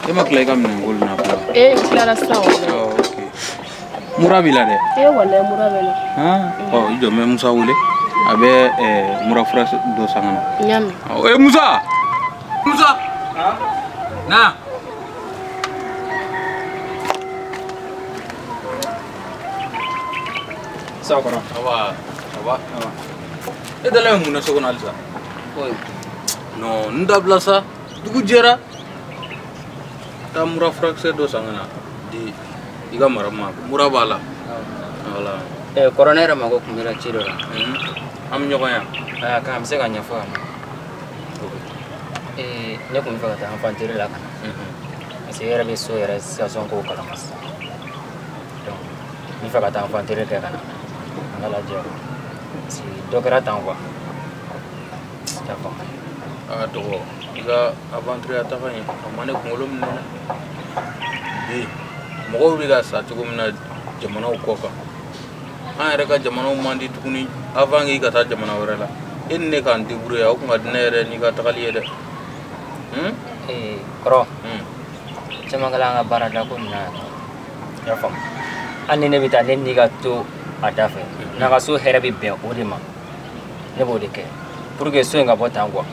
E ma kila I ka minɛn kolo na fɔlɔ. Tilara sisan o. Ok. Mura b'i la dɛ. Walahi mura bɛ na. I jɔ n bɛ Musa wele a bɛ mura fura dɔ san ka na. N y'a mɛn. Musa. Musa. Na. Sakura. Awa. E dalen mun na so kɔnɔ halisa? Non, n dabila sa. Dugu jɛra. Taa mura furakisɛ dɔ san ka na di I ka marama mura b'a la. Voilà. Kɔrɔ ne yɛrɛ mago tun bɛna ci dɔ la. An bɛ ɲɔgɔn yan. K'an bɛ se ka ɲɛfɔ yan. Ne tun bɛ fɛ ka taa infirmerie la ka na. Parce que e yɛrɛ bɛ so yɛrɛ situation kow kalama sisan. Donc n bɛ fɛ ka taa infirmerie kɛ ka na. An ka lajɛ. Parce que dɔ kɛra tan quoi. I y'a faamu. Dɔgɔ I ka aventure taga in a ma ne kunkolo minɛ dɛ. Bi mɔgɔw bɛ ka sa cogo min na jamanaw kɔ kan. An yɛrɛ ka jamanaw man di tuguni avant que I ka taa jamana wɛrɛ la. E ni ne k'an débrouiller o tun ka di ne yɛrɛ n'i ka tagali ye dɛ. Kɔrɔ. Caman kɛla an ka baarada ko nin na yan. I y'a faamu. Hali ni ne bɛ taa ne n'i ka to a da fɛ. N'an ka so hɛrɛ bɛ bɛn o de ma. Ne b'o de kɛ. Pour que so in ka bɔ tan quoi.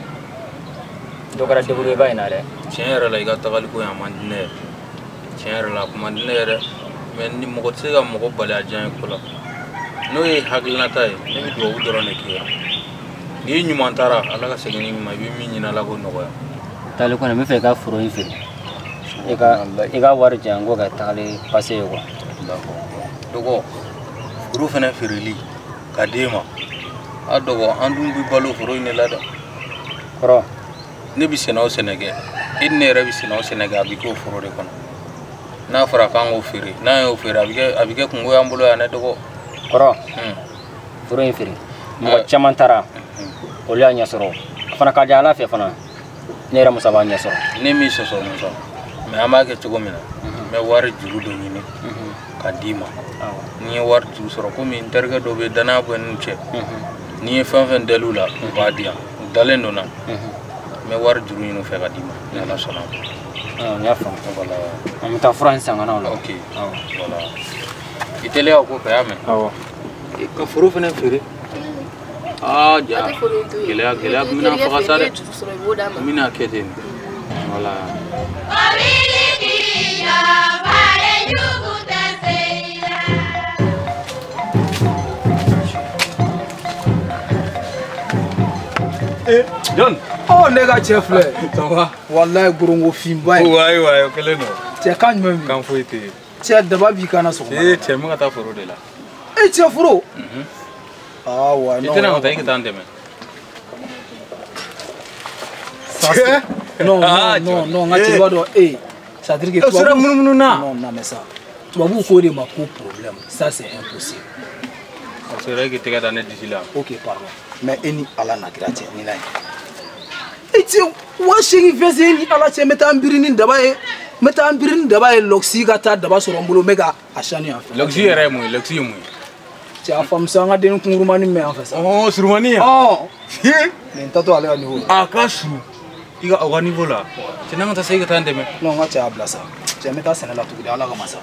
Dɔ kɛra débrouiller ba in na dɛ. Tiɲɛ yɛrɛ la I ka tagali ko in a man di ne ye. Tiɲɛ yɛrɛ la a kun man di ne ye dɛ. Mais ni mɔgɔ tɛ se ka mɔgɔ bali a diya ye ko la. N'o ye hakilinata ye ne bɛ dugawu dɔrɔn de k'i ye. N'i ɲuman taara Ala ka segin n'i ma I bɛ min ɲini Ala k'o nɔgɔya. Taali kɔnɔ n bɛ fɛ I ka foro in feere. I ka wari di yan n k'o kɛ tagali passe ye quoi. Dɔgɔ foro fana feereli ka d'e ma. A dɔgɔ an dun bɛ balo foro in de la dɛ. Kɔrɔ. Ne bɛ sɛnɛ o sɛnɛ kɛ e ni ne yɛrɛ bɛ sɛnɛ o sɛnɛ kɛ a bɛ k'o foro de kɔnɔ. N'a fɔra k'an k'o feere n'an y'o feere a bɛ kɛ kungo y'an bolo yan dɛ dɔgɔ. Kɔrɔ. Foro in feere mɔgɔ caman taara olu y'a ɲɛ sɔrɔ a fana ka di Ala fɛ fana ne yɛrɛ Musa b'a ɲɛ sɔrɔ. Ne m'i sɔsɔ Musa mais an b'a kɛ cogo min na n bɛ wari juru dɔ ɲini ka d'i ma. Ni ye wari juru sɔrɔ komi n terikɛ dɔ bɛ danaya bɔ n n'u cɛ. Ni ye fɛn fɛn dal'u la u b'a di yan u dalen don n na. N bɛ wari juru ɲini u fɛ ka d'i ma ni Ala sɔnna ma. N y'a faamu. Voilà. An bɛ taa fura in san ka na o la. Ok. Voilà. I teliya o ko fɛ y'a mɛn. Awɔ. Ka foro fana feere. Ja gɛlɛya bɛna faga sa dɛ. N bɛna kɛ ten. Voilà. John. Ne ka cɛ filɛ. Ça va. Wallahi gorongo finba ye. O kelen don. Cɛ kan jumɛn bi? Kan foyi tɛ yen. Cɛ daba b'i kan na sɔgɔma. Cɛ n bɛ ka taa foro de la. Cɛ foro? Wa I tɛna ka taa I ka taa n dɛmɛ. Non, n ka cɛba dɔn c'est à dire que tubabu sera munumunu na. Non mais ça. Tubabu ko de ma ko problème. Ça c'est impossible. C'est vrai que tɛgɛ da ne disi la. OK, pardon. Mais e ni Ala na kira cɛ ni na ye. Cɛ wa seegin fɛn se ni Ala cɛ n bɛ taa n biri ni daba ye. N bɛ taa n biri ni daba ye Luxi ka taa daba sɔrɔ n bolo n bɛ ka a sani yan fɛ. Luxi yɛrɛ ye mun ye? Luxi ye mun ye? Cɛ a faamu sa an ka den kunkurumani mɛn yan fɛ sa. Surumani yan? Nin taatɔ ale ka niveau la. A ka suru I ka aw ka niveau la. Cɛ n'an ka taa sa I ka taa n dɛmɛ. Non n ka cɛ y'a bila sa. Cɛ n bɛ taa sɛnɛ la tugu di Ala kama sa.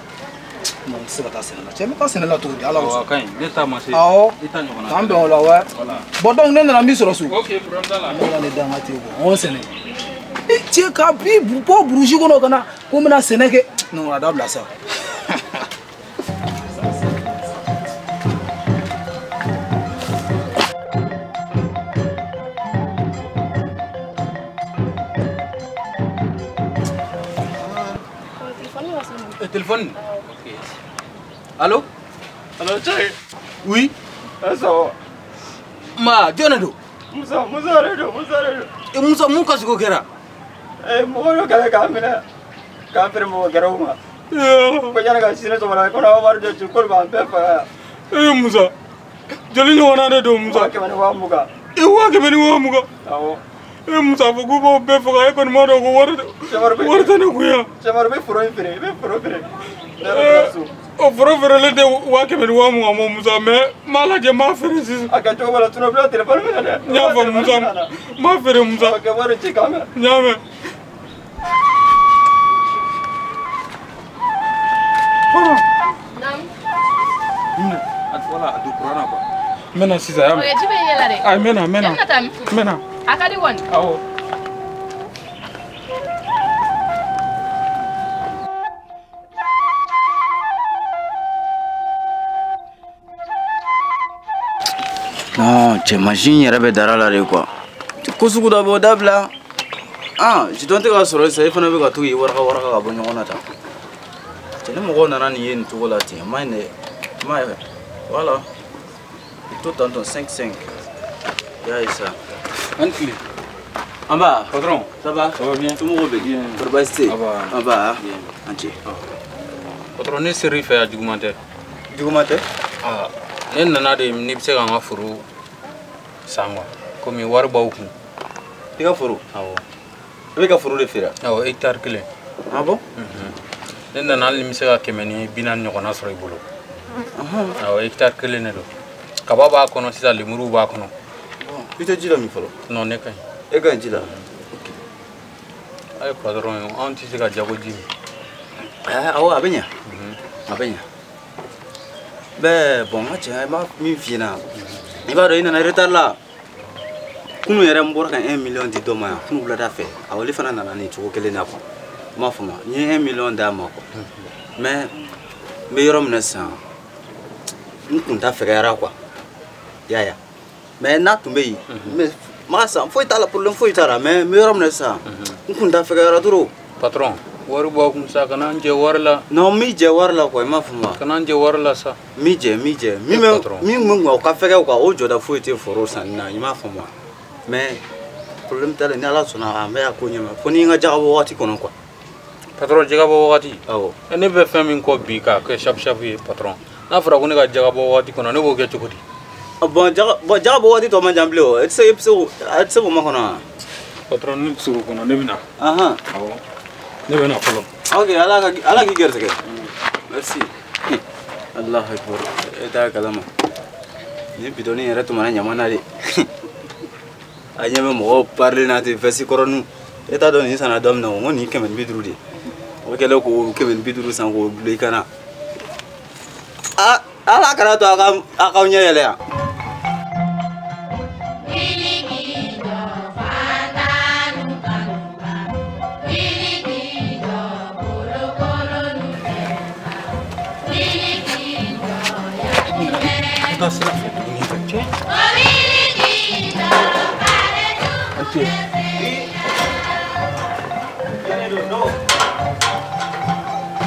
Non n tɛ se ka taa sɛnɛ la. Cɛ n bɛ taa sɛnɛ la tugu di Ala kama. A ka ɲi ne ta ma se. Awɔ. I ta ɲɔgɔnna. K'an bɛn o la ouais. Bon donc ne nana n b'i sɔrɔ so. OK, problème t'a la. Ne ka ne da n ka te bɔ. On sɛnɛ. Cɛ ka bi bɔ burusi kɔnɔ ka na ko n bɛna sɛnɛ kɛ. Non a dabila sa. Téléphone. OK. Allô? Allô, Chay. Oui. Ça va. Ma, jɔn de don? Musa de don. Musa mun kasiko kɛra? Mɔgɔ dɔ kɛlɛ k'an minɛ k'an feere mɔgɔ gɛrɛw ma. Ko yani ka sini sɔgɔmada ko n'aw wari de ci k'olu b'an bɛɛ faga yan. Musa, joli ɲɔgɔnna de don Musa? 100 ni 20. 100 ni 20? Awɔ. Musa fɔ k'u b'o bɛɛ faga e kɔni m'a dɔn ko wari tɛ ne kun yan. Cɛmaru bɛ foro in feere, i bɛ foro feere. Ne yɛrɛ bɛ so. O foro feereli tɛ 100 ni 20 ma Musa mais n b'a lajɛ n b'a feere sisan. A kɛ cogo b'a la sinon bila téléphone minɛ dɛ. N y'a faamu Musa, n b'a feere Musa. Ka wari ci k'an mɛn. N y'a mɛn. Mena sisa ya. Oye, jibe yela de. Ay mena. Mena. Akadi won. Awo. Non, cɛ machine yɛrɛ bɛ dara la de quoi. Ko sugu dɔ bɛ o dabila. Jidɔn tɛ ka sɔrɔ sisan, i fana bɛ ka to k'i waraka ka bɔ ɲɔgɔn na tan. Cɛ ni mɔgɔw nana nin ye nin cogo la ten, a ma ɲi dɛ. A ma ɲi dɛ. Voilà. I to tantôt 5-5. Y'a ye sa. Antili. Amba. Patron. Ça va? Ça va bien. Somɔgɔw bɛ di? Kɔrɔ baasi tɛ yen? Aba. An cɛ. Patron ne seri fɛ ya juguman tɛ. Juguman tɛ? Ne nana de ni bɛ se ka n ka foro san quoi. Komi wari b'aw kun. I ka foro? Awɔ. I bɛ ka foro de feere? Awɔ, hectare 1. Ah bon? Ne nana hali ni bɛ se ka 140 ɲɔgɔnna sɔrɔ I bolo. Awɔ, hectare 1 de don. Kaba b'a kɔnɔ sisan, lemuru b'a kɔnɔ. I tɛ ji la min fɔlɔ? Non, ne ka ɲi. E ka ɲi ji la? Ayi patron, anw tɛ se ka jago ji min. Awɔ, a bɛ ɲɛ. A bɛ ɲɛ. Bɛɛ bon n ka cɛ n b'a min f'i ɲɛna. I b'a dɔn I nana retard la. Kunu yɛrɛ n bɔra ka 1 million di dɔ ma yan, kunu wulada fɛ. Ale fana nana nin cogo kelen na quoi. I m'a faamu. N ye 1 million d'a ma quoi. Mais n bɛ yɔrɔ min na sisan, n kun ta fɛgɛyara quoi. I y'a ye. Mais n'a tun bɛ yen, n b'a san foyi t'a la, problème foyi t'a la. Mais n bɛ yɔrɔ min na sisan, n kun ta fɛgɛyara trop. Patron, wari b'aw kun sa, kana n jɛ wari la. Non, n b'i jɛ wari la quoi, I m'a faamu. Kana n jɛ wari la sa. N b'i jɛ. Min kun o ka fɛgɛ quoi, o jɔda foyi tɛ foro sanni na, I m'a faamu. Mais problème t'a la, ni Ala sɔnna an bɛ a ko ɲɛma. Fo ni n ka jaga bɔ wagati kɔnɔ quoi. Patron, jaga bɔ wagati? Awɔ. Ne bɛ fɛn min kɔ bi k'a kɛ shafu ye patron. N'a fɔra ko ne ka jaga bɔ wagati kɔnɔ, ne b'o kɛ cogo di? Bon, jaga bɔ wagati tɔ man jan bilen o. I tɛ se k'o makɔnɔ wa? Patron, ne bɛ se k'o kɔnɔ, ne bɛ na. Awɔ. Ne bɛ na fɔlɔ. Ok, Ala k'i gɛrɛsɛgɛ. Merci. Allahu akbar. E t'a kalama. Ni bidɔnni yɛrɛ tuma na ɲama na de. A ɲɛ bɛ mɔgɔw parler na ten vɛsi kɔrɔnu. E t'a dɔn nin sanna dɔ min na o, n ko nin 150 de. O kɛlen k'o 150 san k'o bila I kana. Ala kana to a k'aw ɲɛ yɛlɛ yan.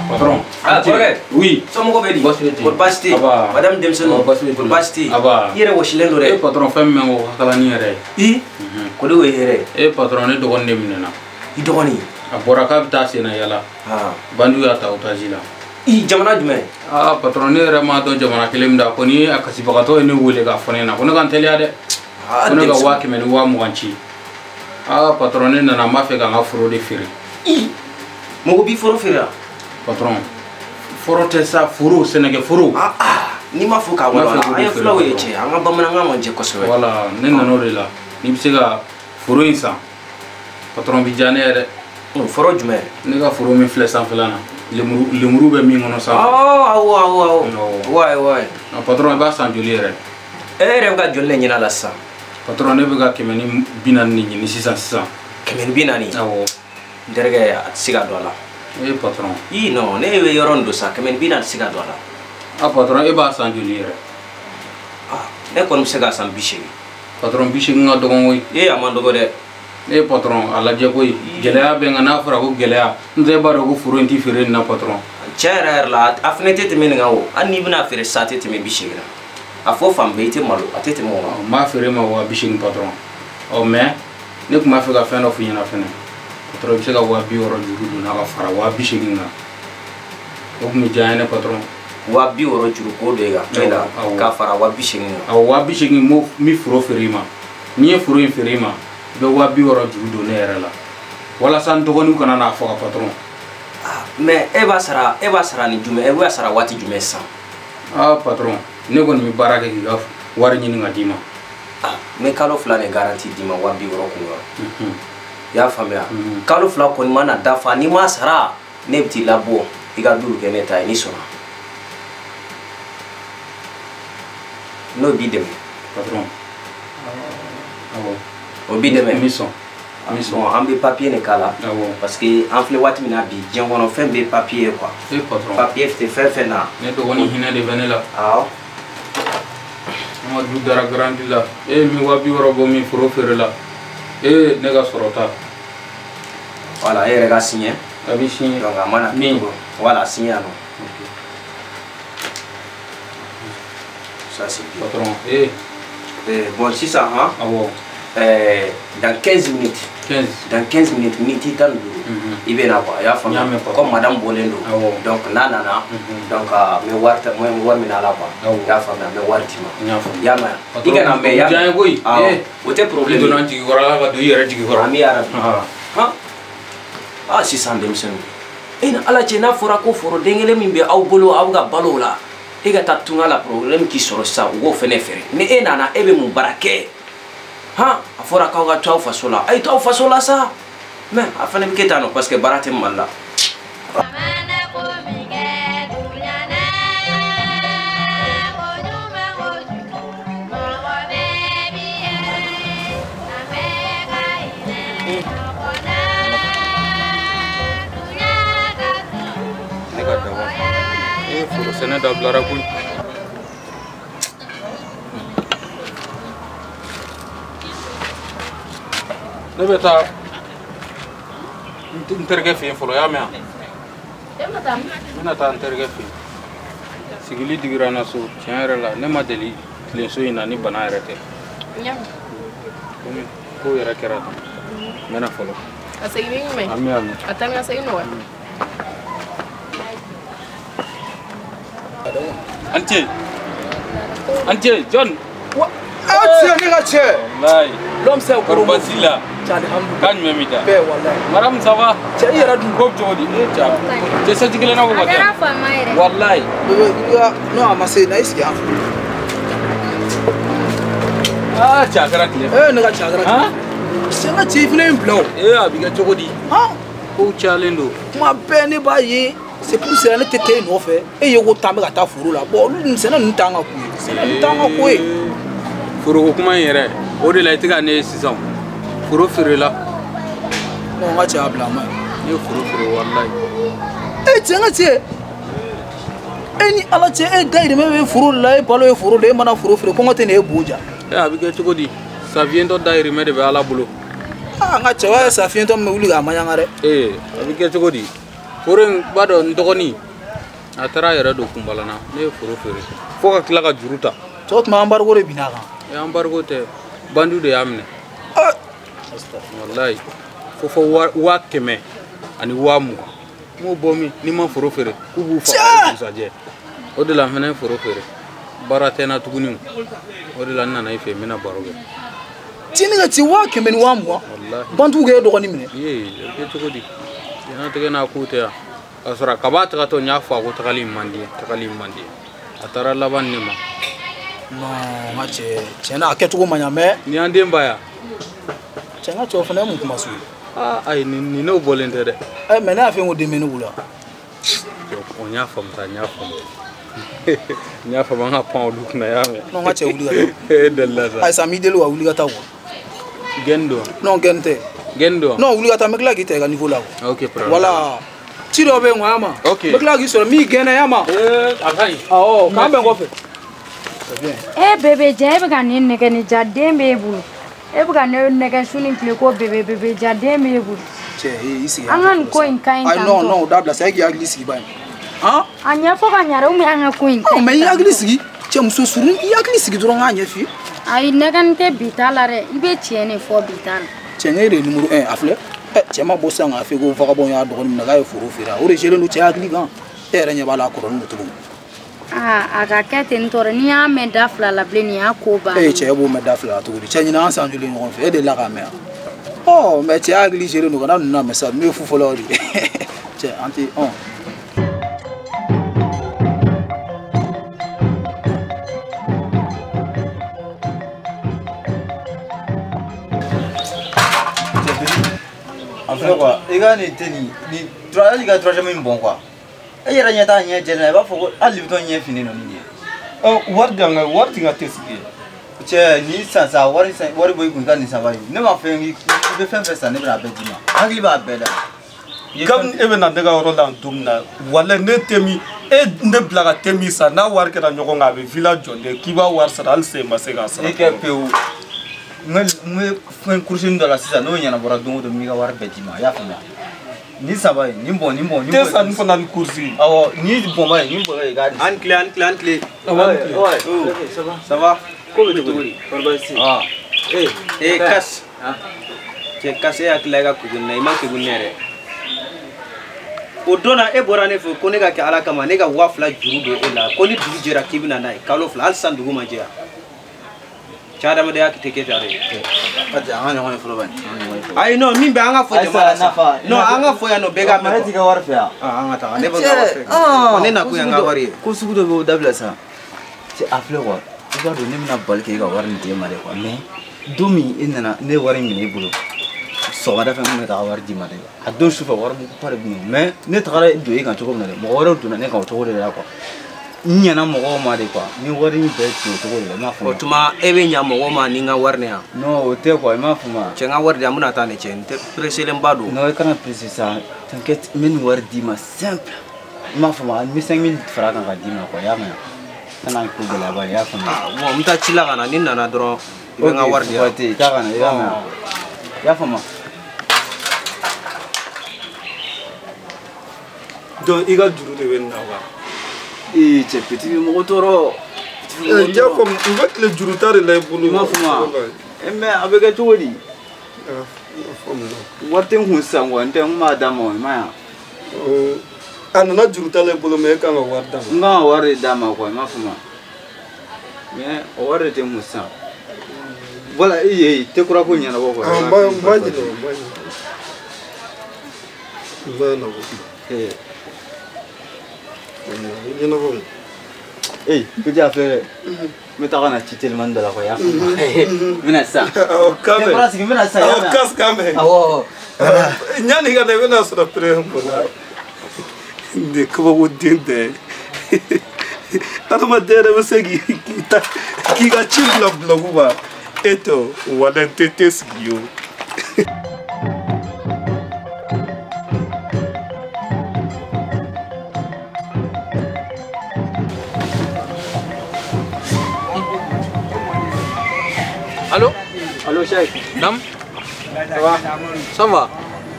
Patron. Kɔrɔkɛ. Oui. Somɔgɔw bɛ di? Baasi tɛ yen. Kɔri baasi tɛ yen? Aba. Madame denmisɛnninw. Baasi tɛ yen. Kɔri baasi tɛ yen? Aba. I yɛrɛ wɔsilen don dɛ. Patron, fɛn min bɛ n kɔ ka kalan ni yɛrɛ ye. Ko de y'o ye hɛrɛ. Patron, ne dɔgɔnin de minɛna. I dɔgɔnin? A bɔra k'a bɛ taa sen na yala. Bandiw y'a ta otage la. Jamana jumɛn? Patron, ne yɛrɛ m'a dɔn jamana kelen min da ko ni a kasibagatɔ ye ne wele k'a fɔ ne ɲɛna ko ne ka n teliya dɛ. Ko ne ka 100 ni 20 ci. Patron, ne nana n b'a fɛ ka n ka foro de feere. Mɔgɔ b'i foro feere wa? Patron, foro tɛ sa, foro, sɛnɛkɛ foro. N'i ma fɔ k'a wala an ye fulaw ye cɛ, an ka bamanankan man jɛ kosɛbɛ. Voilà, ne nana o de la. N'i bɛ se ka foro in san, patron bi diya ne ye dɛ. Foro jumɛn? Ne ka foro min filɛ sanfɛla na, lemuru bɛ min kɔnɔ sanfɛ. Awɔ. Patron, i b'a san joli yɛrɛ? E yɛrɛ bɛ ka joli de ɲini a la sisan? Patron, ne bɛ ka 140 de ɲini sisan. 140? Awɔ. N terikɛ a tɛ se ka don a la. Patron. Non, ne bɛ yɔrɔ nin don sa, 140 tɛ se ka don a la. Patron, e b'a san joli yɛrɛ? Ne kɔni bɛ se k'a san 80. Patron, 80 ka dɔgɔn koyi. A man dɔgɔ dɛ. Patron, a lajɛ koyi. Gɛlɛya bɛ n kan, n'a fɔra ko gɛlɛya, n tɛ b'a dɔn ko foro in tɛ feere nin na patron. Tiɲɛ yɛrɛ la, a fana tɛ tɛmɛ nin kan o. Hali n'i bɛna feere sa, a tɛ tɛmɛ 80 na. A fɔ fan bɛɛ i tɛ malo, a tɛ tɛmɛ o kan. N b'a feere ma 80 patron. Mais ne tun b'a fɛ ka fɛn dɔ f'i ɲɛna fɛnɛ. Patron, i bɛ se ka 60 juru don n'a ka fara 80 kan. O tun bɛ diya n ye ne patron. 60 juru ko don e kan. K'a fara 80 kan. Awɔ, 80 n bɛ foro feere i ma. N'i ye foro in feere i ma, i bɛ 60 juru don ne yɛrɛ la. Walasa n dɔgɔninw kana n'a fɔ ka patron. Mais e b'a sara ni jumɛn? E b'a sara waati jumɛn sisan? Patron, ne kɔni bɛ baara kɛ k'i ka wari ɲini ka d'i ma. N bɛ kalo 2 de garanti d'i ma 60 kun yɔrɔ. I y'a faamuya? Kalo 2 kɔni mana dafa n'i ma sara ne bɛ t'i labɔ i ka duuru kɛ ne ta ye n'i sɔnna. N'o b'i dɛmɛ. patron o bi dɛmɛ mission bon an bɛ papier ne k'a la parce que an filɛ waati min na bi diɲɛ kɔnɔ fɛn bɛɛ papier quoi patron papier tɛ fɛn fɛn na ne dɔgɔnin hinɛ de bɛ ne la awɔ ma du dara grandi la mi wa bi wɔɔrɔ bɔ min foro feere la ne ka sɔrɔ ta voilà e yɛrɛ ka signer a bi signer donc a mana min voilà signer yan nɔ ça c'est bien patron bon sisan hein awɔ dans 15 minutes 15 dans 15 minutes minutes tan duuru i bɛ na quoi i y'a faamuya comme madame bɔlen don donc n'a nana donc n bɛ wari minɛ a la quoi i y'a faamuya n bɛ wari d'i ma i y'a mɛn i kana mɛn i y'a mɛn o tɛ problème donna jigi kɔrɔ ala ka don i yɛrɛ jigi kɔrɔ ami yarabi sisan denmisɛnninw e ni ala cɛ n'a fɔra ko foro den kelen min bɛ aw bolo aw ka balo o la e ka taa tunga la problème k'i sɔrɔ sisan u b'o fɛnɛ feere ni e nana e bɛ mun baara kɛ a fɔra k'aw ka to aw faso la a ye to aw faso la sa mais a fana bɛ kɛ tan nɔ parce que baara tɛ mali la ne ka dawa foro sɛnɛ dabilara koyi ne bɛ taa n terikɛ fɛ yen fɔlɔ y'a mɛn n bɛna taa n terikɛ fɛ yen sigili digira n na so tiɲɛ yɛrɛ la ne ma deli tilenso in na ni bana yɛrɛ tɛ komi ko yɛrɛ kɛra tan n bɛna fɔlɔ a segin ni jumɛn ami a taa ni ka segin nɔgɔya Ante John ne ka cɛ wallahi l'homme c'est kɔrɔ basi la kan jumɛn mi ta bɛɛ wallahi madame ça va cɛ i yɛrɛ dun ko cogo di cɛ sɛti kelen na ko ka kɛ wallahi non a ma se na i sigi yan cɛ a kɛra tile ne ka cɛ a kɛra cɛ n ka cɛ i fana in bila o a bɛ kɛ cogo di kow cayalen don kuma bɛɛ ne b'a ye c'est pour cela ne tɛ taa e nɔfɛ e ye ko tan bɛ ka taa foro la bon olu sɛnɛ ninnu t'an ka ko ye sɛnɛ ninnu t'an ka ko ye foroko kuma in yɛrɛ o de la i tɛ ka ne ye sisan foro feerela non n ka cɛ y'a bila a ma ye ne ye foro feere wallahi cɛ n ka cɛ e ni ala cɛ e dayirimɛ bɛ foro la e balo ye foro la e mana foro feere kɔngɔ tɛ nin e bo ja a bɛ kɛ cogo di safiyɛntɔ dayirimɛ de bɛ ala bolo n ka cɛ wa safiyɛntɔ min bɛ wuli k'a maɲanga dɛ a bɛ kɛ cogo di foro in b'a dɔn n dɔgɔnin a taara a yɛrɛ don kunbalana ne ye foro feere fo ka tila ka juru ta tɔ tuma embargo de binna a kan embargo tɛ bandiw de y'a minɛ wallahi fo 100 ani 20,000 m'o bɔ min n'i ma foro feere k'u b'u faga dugusajɛ o de la n fana ye foro feere baara tɛ n na tuguni o de la n nana i fɛ yen n bɛna baro kɛ tini ka ci 100 ni 20,000 bantigiw k'e dɔgɔnin minɛ a bɛ kɛ cogo di diɲɛnatigɛ n'a kow tɛ yan k'a sɔrɔ a kaba tagatɔ n y'a fɔ a ko tagali man di a taara laban ne ma non n ka cɛ tiɲɛna a kɛcogo ma ɲa mais ni y'an den ba ya cɛ n ka cɛ o fana ye mun kuma sugu ye ayi nin n'o bɔlen tɛ dɛ mais ne y'a fɛ n ko den bɛ ne bolo n y'a faamu sa n y'a faamu an ka pan olu kunna y'a mɛn non n ka cɛ wuli ka taa e delila sa ayisa mi deli ka wuli ka taa quoi gɛni don non gɛni tɛ gɛni don non wuli ka taa n bɛ tila k'i ta i ka niveau la quoi ok problème voilà ci dɔ bɛ yen nka y'a ma ok n bɛ tila k'i sɔrɔ min gɛnna y'a ma a ka ɲi awɔ k'an bɛn kɔfɛ bebe ja e bɛ ka ne nɛgɛ ni ja den b'e bolo e bɛ ka ne nɛgɛ su ni tile ko bebe ja den b'e bolo cɛ i sigi an ka nin ko in ka ɲi tan non non o dabila sa e k'i hakili sigi ba ye a ɲɛfɔ ka ɲa dɛ ou bien an ka ko in ka ɲi mais i hakili sigi cɛ muso suru i hakili sigi dɔrɔn k'a ɲɛ f'i ye ayi nɛgɛni tɛ bi ta la dɛ i bɛ tiɲɛ de fɔ bi ta la cɛ ne de ye numéro 1 a filɛ cɛ ma bɔ sisan k'a fɛ ko vagabond y'a dɔgɔnin minɛ k'a ye foro feere o de jɛlen don cɛ hakili kan e yɛrɛ ɲɛ b'a la a kɔrɔlen don cogo min a ka kɛ ten tɔ dɛ n'i y'a mɛn da fila la bilen nin y'a ko ban cɛ b'o mɛn da fila la cogo di cɛ ɲinan an san joli ɲɔgɔn fɛ e de la k'a mɛn yan mais cɛ hakili jɛlen don kana ninnu na mɛn sa n'u ye fu fɔlɔ o de cɛ an tɛ en fait quoi i ka nin tɛ nin hali ka troisième min bɔn quoi e yɛrɛ ɲɛ t'a ɲɛ jɛlen na i b'a fɔ ko hali libitɔn ɲɛ finen don nin de ye wari di yan wari ti n ka tɛ sigi cɛ ni sa wari bɔ i kun ka nin saba ye ne ma fɛn i bɛ fɛn fɛn san ne bɛna bɛɛ d'i ma hakili b'a bɛɛ da comme e bɛ na ne ka yɔrɔ la don min na wala ne tɛ min e ne bila ka tɛ min san n'a wari kɛra ɲɔgɔn kan a bɛ villa jɔ dɛ k'i b'a wari sara hali se ma se k'a sara i kɛ pewu n bɛ fɛn kurusini dɔ la sisan n'o ɲɛnabɔra don o don n b'i ka wari bɛɛ d'i ma i y'a faamuya nin saba ye nin bɔn tɛ san nin fana ni kurusi awɔ nin bɔnba ye nin bɔnba ye k'a di an tile ça va ko bɛ cogo di kɔrɔ baasi tɛ kasi cɛ kasi e hakili la i ka kugun na i ma kugun ne yɛrɛ o don na e bɔra ne fɛ ko ne ka kɛ ala kama ne ka 2000 juru don e la ko ni dugu jɛra k'i bɛna n'a ye kalo 2 hali san dugu ma jɛ cɛ adamadenya tɛ kɛ ten de an ka ɲɔgɔn ye fɔlɔ bani ayi non min bɛ an ka fɔ jama la sa non an ka fɔ yan nɔ bɛɛ ka mɛn ne t'i ka wari fɛ yan an ka taa ne bɛ ka wari fɛ ne na kun y'an ka wari ye ko sugu dɔ bɛ o dabila sa cɛ a filɛ quoi i b'a dɔn ne bɛna bali kɛ e ka wari nin d'e ma dɛ quoi mais don min e nana ne wari minɛ e bolo sɔgɔmada fɛ n bɛ taa wari d'i ma dɛ a don sufɛ wari ba de bɛ yen mais ne tagara don e kan cogo min na dɛ mɔgɔ wɛrɛw donna ne kan o cogo de la quoi n ɲɛna mɔgɔw ma de quoi ni wari in bɛɛ ci o cogo de la i m'a faamu o tuma e bɛ ɲa mɔgɔw ma ni n ka wari ne yan non o tɛ quoi i m'a faamu cɛ n ka wari di an bɛna taa ne cɛ n tɛ pereselenba don non i kana presse sa t'inquiète n bɛ nin wari d'i ma simple i m'a faamu n bɛ 5000 fara kan ka d'i ma quoi i y'a mɛn kana ko gɛlɛyaba i y'a faamu bon n bɛ taa ci la ka na ni n nana dɔrɔn i bɛ n ka wari di yan ok k'a kana i y'a mɛn i y'a faamu donc i ka juru de bɛ nin na wa cɛ petit bɛ mɔgɔ tɔɔrɔ n y'a faamu n bɛ tile juru ta de la i bolo i m'a faamu mais a bɛ kɛ cogo di wari tɛ n kun sisan quoi n tɛ n b'a d'a ma i m'a ye a nana juru ta la i bolo mais e kan ka wari d'a ma n kan ka wari de d'a ma quoi i m'a faamu mais o wari de tɛ n kun sisan voilà i ye tɛ kura ko ɲɛnabɔ quoi n b'a ɲininka petit a filɛ dɛ n bɛ taa ka na ci telimani dɔ la quoi i y'a faamu n bɛna sisan kan n sigi n bɛna sisan awɔ kasi kan mɛn awɔ ɲani ka na i bɛna sɔrɔ pere n bolo nin kabako den tɛ adamaden yɛrɛ bɛ se k'i ka ci bila bulɔku ma e tɛ wala n tɛ sigi o Allô? Allô, Cheikh. Dam? Ça va? Ça va?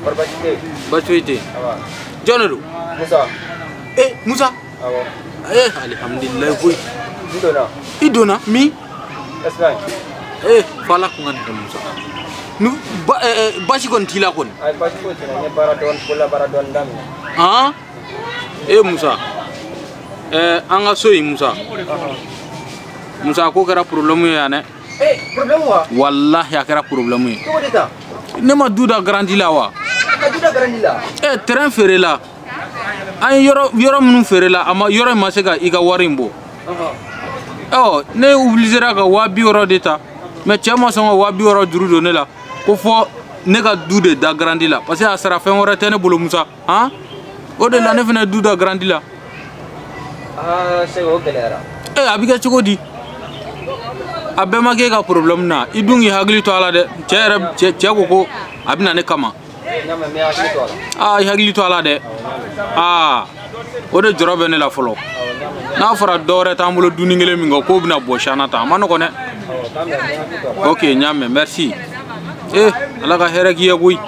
Barbacité. Batuité. Ça va. John Edo? Moussa. Eh, Moussa? Ah bon? Eh, alhamdulillah, boy. Idona. Idona? Mi? Espagne. Eh, fala ko ngani Moussa. Nu basi kon tila kon. Ay basi ko tina ne baradon bola baradon dam. Ah? Eh, Moussa. Anga soyi Moussa. Moussa ko kɛra problème ya ne. Problème wa? Wallahi a kɛra problème ye. Cogo de ta? Ne ma duda grandi la wa? Ka duda grandi la? Terrain feere la. An yɔrɔ minnu feere la, ama yɔrɔ in ma se ka i ka wari in bɔ. Ne obligera ka 200 de ta. Mais cɛ ma sɔn ka 200 juru don ne la. Ko fɔ ne ka du de da grandi la. Parce que a sara fɛn wɛrɛ tɛ ne bolo Musa. Han? O de la ne fana du da grandi la. Ah, c'est o gɛlɛyara. A bɛ kɛ cogo di? A bɛɛ ma kɛ ka problème na. I dun k'i hakili to a la dɛ. Cɛ ko ko a bɛna ne kama. I hakili to a la dɛ. O de jɔrɔ bɛ ne la fɔlɔ. N'a fɔra dɔ wɛrɛ t'an bolo dunni kelen min kɔ k'o bɛna bɔ siana ta a ma nɔgɔn dɛ. Ok, n y'a mɛn, merci. Ala ka hɛrɛ k'i ye koyi.